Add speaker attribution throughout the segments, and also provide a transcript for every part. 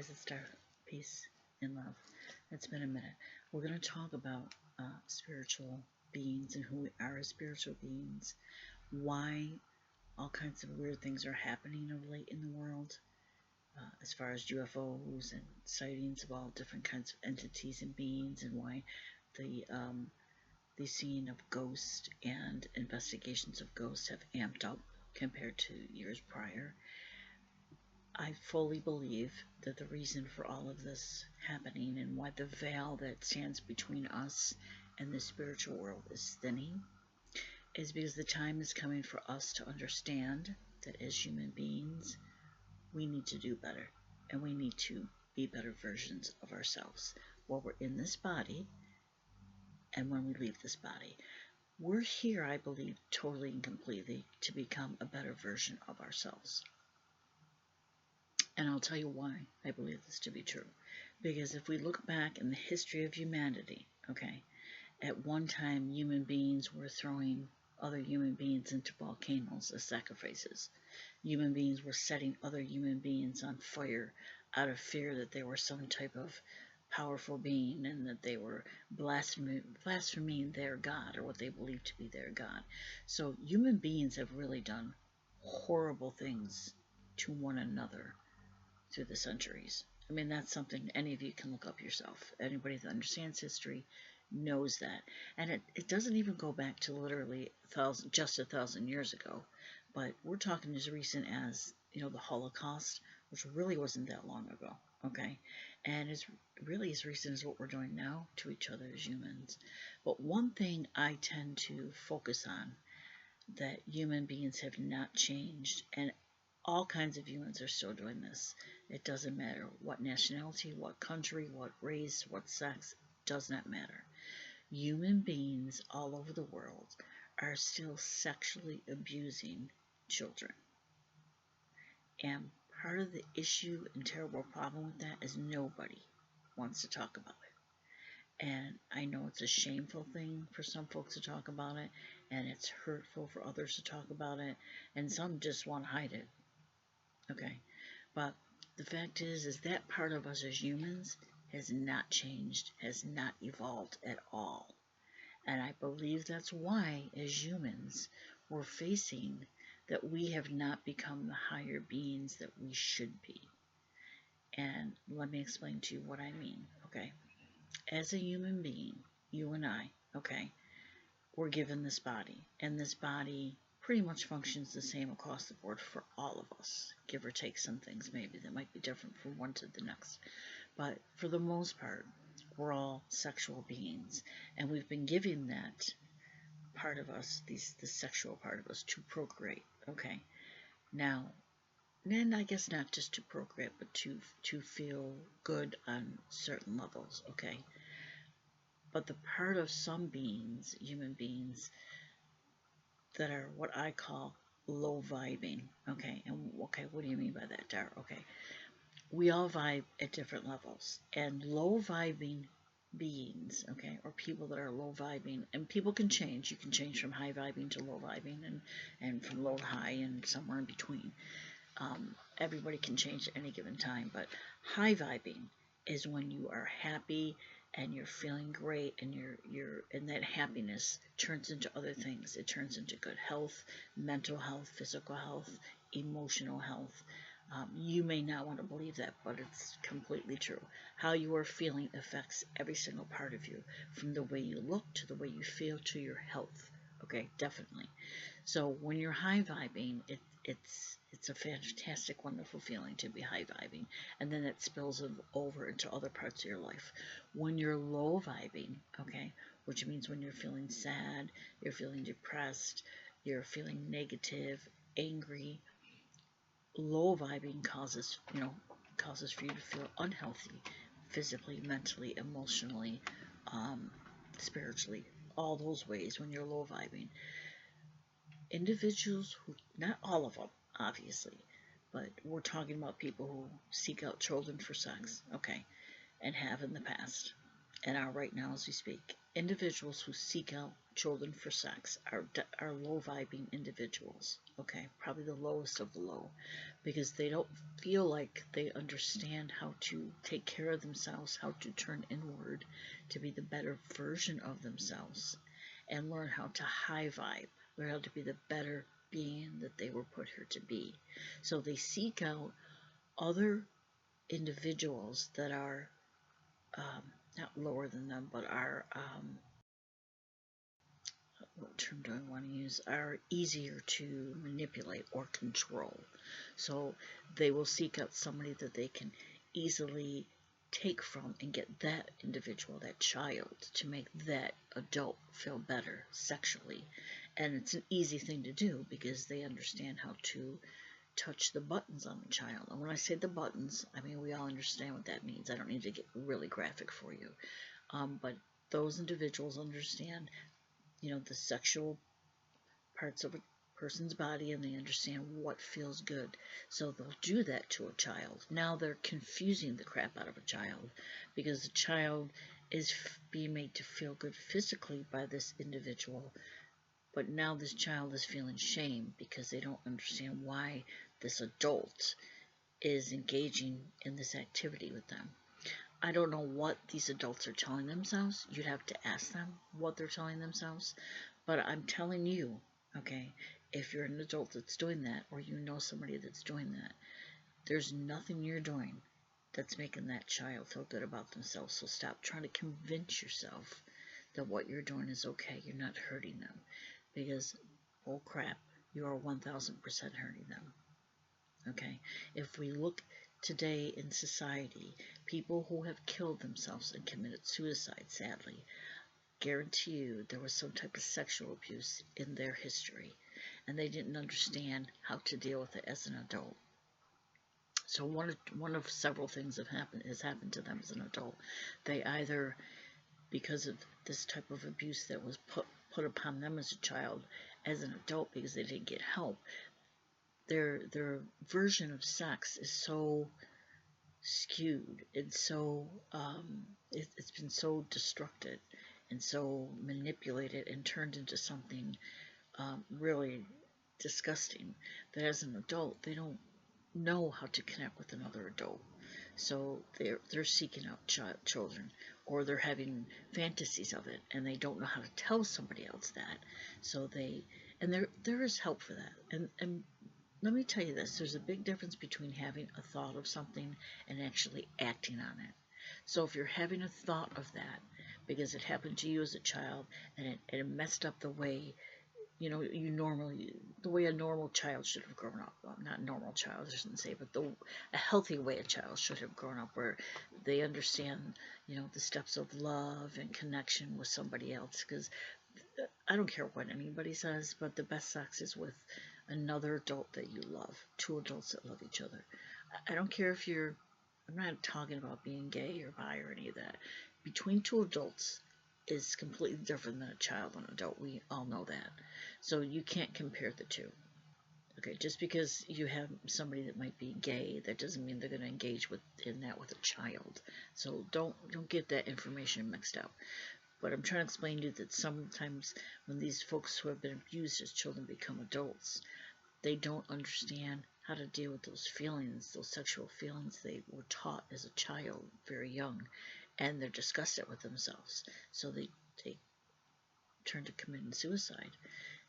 Speaker 1: Opposite Star. Peace and love. It's been a minute. We're going to talk about spiritual beings and who we are as spiritual beings, why all kinds of weird things are happening of late in the world, as far as UFOs and sightings of all different kinds of entities and beings, and why the scene of ghosts and investigations of ghosts have amped up compared to years prior. I fully believe that the reason for all of this happening and why the veil that stands between us and the spiritual world is thinning is because the time is coming for us to understand that as human beings, we need to do better and we need to be better versions of ourselves while we're in this body and when we leave this body. We're here, I believe, totally and completely to become a better version of ourselves. And I'll tell you why I believe this to be true. Because if we look back in the history of humanity, okay, at one time human beings were throwing other human beings into volcanoes as sacrifices. Human beings were setting other human beings on fire out of fear that they were some type of powerful being and that they were blaspheming their God or what they believed to be their God. So human beings have really done horrible things to one another through the centuries. I mean, that's something any of you can look up yourself. Anybody that understands history knows that. And it doesn't even go back to literally just 1,000 years ago. But we're talking as recent as, the Holocaust, which really wasn't that long ago, okay? And it's really as recent as what we're doing now to each other as humans. But one thing I tend to focus on that human beings have not changed, and all kinds of humans are still doing this. It doesn't matter what nationality, what country, what race, what sex, does not matter. Human beings all over the world are still sexually abusing children. And part of the issue and terrible problem with that is nobody wants to talk about it. And I know it's a shameful thing for some folks to talk about it, and it's hurtful for others to talk about it, and some just want to hide it. Okay, but the fact is that part of us as humans has not changed, has not evolved at all. And I believe that's why, as humans, we're facing that we have not become the higher beings that we should be. And let me explain to you what I mean, okay? As a human being, you and I, okay, we're given this body, and this body pretty much functions the same across the board for all of us, give or take some things maybe that might be different from one to the next. But for the most part, we're all sexual beings, and we've been given that part of us, the sexual part of us, to procreate, okay? Now, and I guess not just to procreate, but to feel good on certain levels, okay? But the part of some beings, human beings, that are what I call low vibing, okay? And okay, what do you mean by that, Dar? Okay, we all vibe at different levels, and low vibing beings, okay, or people that are low vibing, and people can change. You can change from high vibing to low vibing, and from low to high, and somewhere in between. Everybody can change at any given time, but high vibing is when you are happy and you're feeling great, and and that happiness turns into other things. It turns into good health, mental health, physical health, emotional health. You may not want to believe that, but it's completely true. How you are feeling affects every single part of you, from the way you look to the way you feel to your health. Okay, definitely. So when you're high vibing, it's a fantastic, wonderful feeling to be high vibing, and then it spills over into other parts of your life. When you're low vibing, okay, which means when you're feeling sad, you're feeling depressed, you're feeling negative, angry, low vibing causes for you to feel unhealthy, physically, mentally, emotionally, spiritually, all those ways when you're low vibing. Individuals who, not all of them, obviously, but we're talking about people who seek out children for sex, okay, and have in the past, and are right now as we speak. Individuals who seek out children for sex are low-vibing individuals, okay? Probably the lowest of the low, because they don't feel like they understand how to take care of themselves, how to turn inward to be the better version of themselves, and learn how to high vibe, learn how to be the better being that they were put here to be. So they seek out other individuals that are not lower than them, but are, what term do I want to use, are easier to manipulate or control. So they will seek out somebody that they can easily take from and get that individual, that child, to make that adult feel better sexually. And it's an easy thing to do because they understand how to touch the buttons on the child. And when I say the buttons, I mean we all understand what that means. I don't need to get really graphic for you. But those individuals understand, the sexual parts of a person's body, and they understand what feels good. So they'll do that to a child. Now they're confusing the crap out of a child because the child is being made to feel good physically by this individual, but now this child is feeling shame because they don't understand why this adult is engaging in this activity with them. I don't know what these adults are telling themselves. You'd have to ask them what they're telling themselves. But I'm telling you, okay, if you're an adult that's doing that, or you know somebody that's doing that, there's nothing you're doing that's making that child feel good about themselves. So stop trying to convince yourself that what you're doing is okay. You're not hurting them. Because, oh crap, you are 1000% hurting them. Okay? If we look today in society, people who have killed themselves and committed suicide, sadly, guarantee you there was some type of sexual abuse in their history, and they didn't understand how to deal with it as an adult. So one of several things has happened to them as an adult. They either, because of this type of abuse that was put upon them as a child, as an adult, because they didn't get help, their version of sex is so skewed and so it's been so destructed and so manipulated and turned into something really disgusting that as an adult they don't know how to connect with another adult. So they're seeking out children, or they're having fantasies of it, and they don't know how to tell somebody else that. So there is help for that. And let me tell you this, there's a big difference between having a thought of something and actually acting on it. So if you're having a thought of that because it happened to you as a child and it messed up the way the way a normal child should have grown up. Well, not normal child, I shouldn't say, but a healthy way a child should have grown up, where they understand, the steps of love and connection with somebody else. Because I don't care what anybody says, but the best sex is with another adult that you love, two adults that love each other. I don't care if I'm not talking about being gay or bi or any of that. Between two adults is completely different than a child and an adult. We all know that. So you can't compare the two. Okay, just because you have somebody that might be gay, that doesn't mean they're going to engage in that with a child. So don't get that information mixed up. But I'm trying to explain to you that sometimes when these folks who have been abused as children become adults, they don't understand how to deal with those feelings, those sexual feelings they were taught as a child, very young, and they're disgusted with themselves. So they turn to committing suicide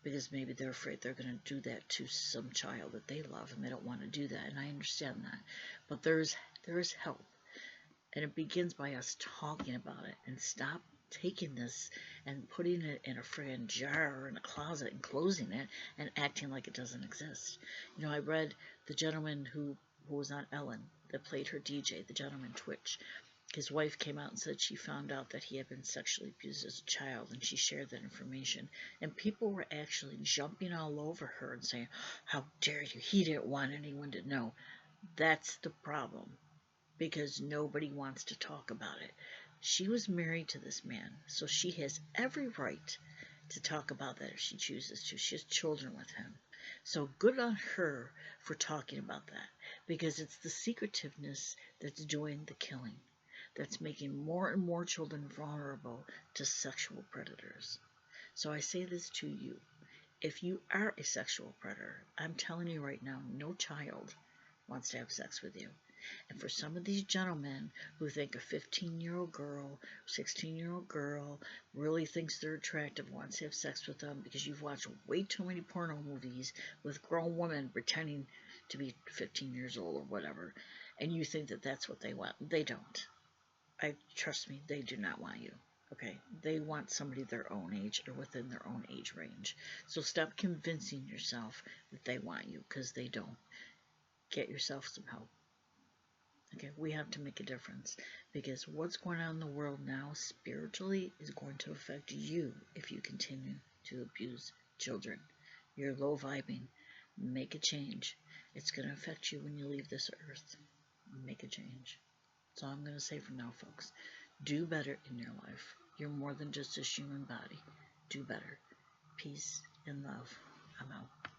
Speaker 1: because maybe they're afraid they're going to do that to some child that they love, and they don't want to do that, and I understand that. But there is help, and it begins by us talking about it and stop taking this and putting it in a friggin' jar or in a closet and closing it and acting like it doesn't exist. I read the gentleman who was on Ellen that played her DJ, the gentleman Twitch. His wife came out and said she found out that he had been sexually abused as a child, and she shared that information. And people were actually jumping all over her and saying, "How dare you? He didn't want anyone to know." That's the problem, because nobody wants to talk about it. She was married to this man, so she has every right to talk about that if she chooses to. She has children with him. So good on her for talking about that, because it's the secretiveness that's doing the killing. that's making more and more children vulnerable to sexual predators. So I say this to you. If you are a sexual predator, I'm telling you right now, no child wants to have sex with you. And for some of these gentlemen who think a 15-year-old girl, 16-year-old girl really thinks they're attractive, wants to have sex with them because you've watched way too many porno movies with grown women pretending to be 15 years old or whatever, and you think that that's what they want. They don't. Trust me, they do not want you. Okay, they want somebody their own age or within their own age range. So stop convincing yourself that they want you, because they don't. Get yourself some help. Okay, we have to make a difference, because what's going on in the world now spiritually is going to affect you if you continue to abuse children. You're low vibing. Make a change. It's going to affect you when you leave this earth. Make a change. That's all I'm going to say for now, folks. Do better in your life. You're more than just a human body. Do better. Peace and love. I'm out.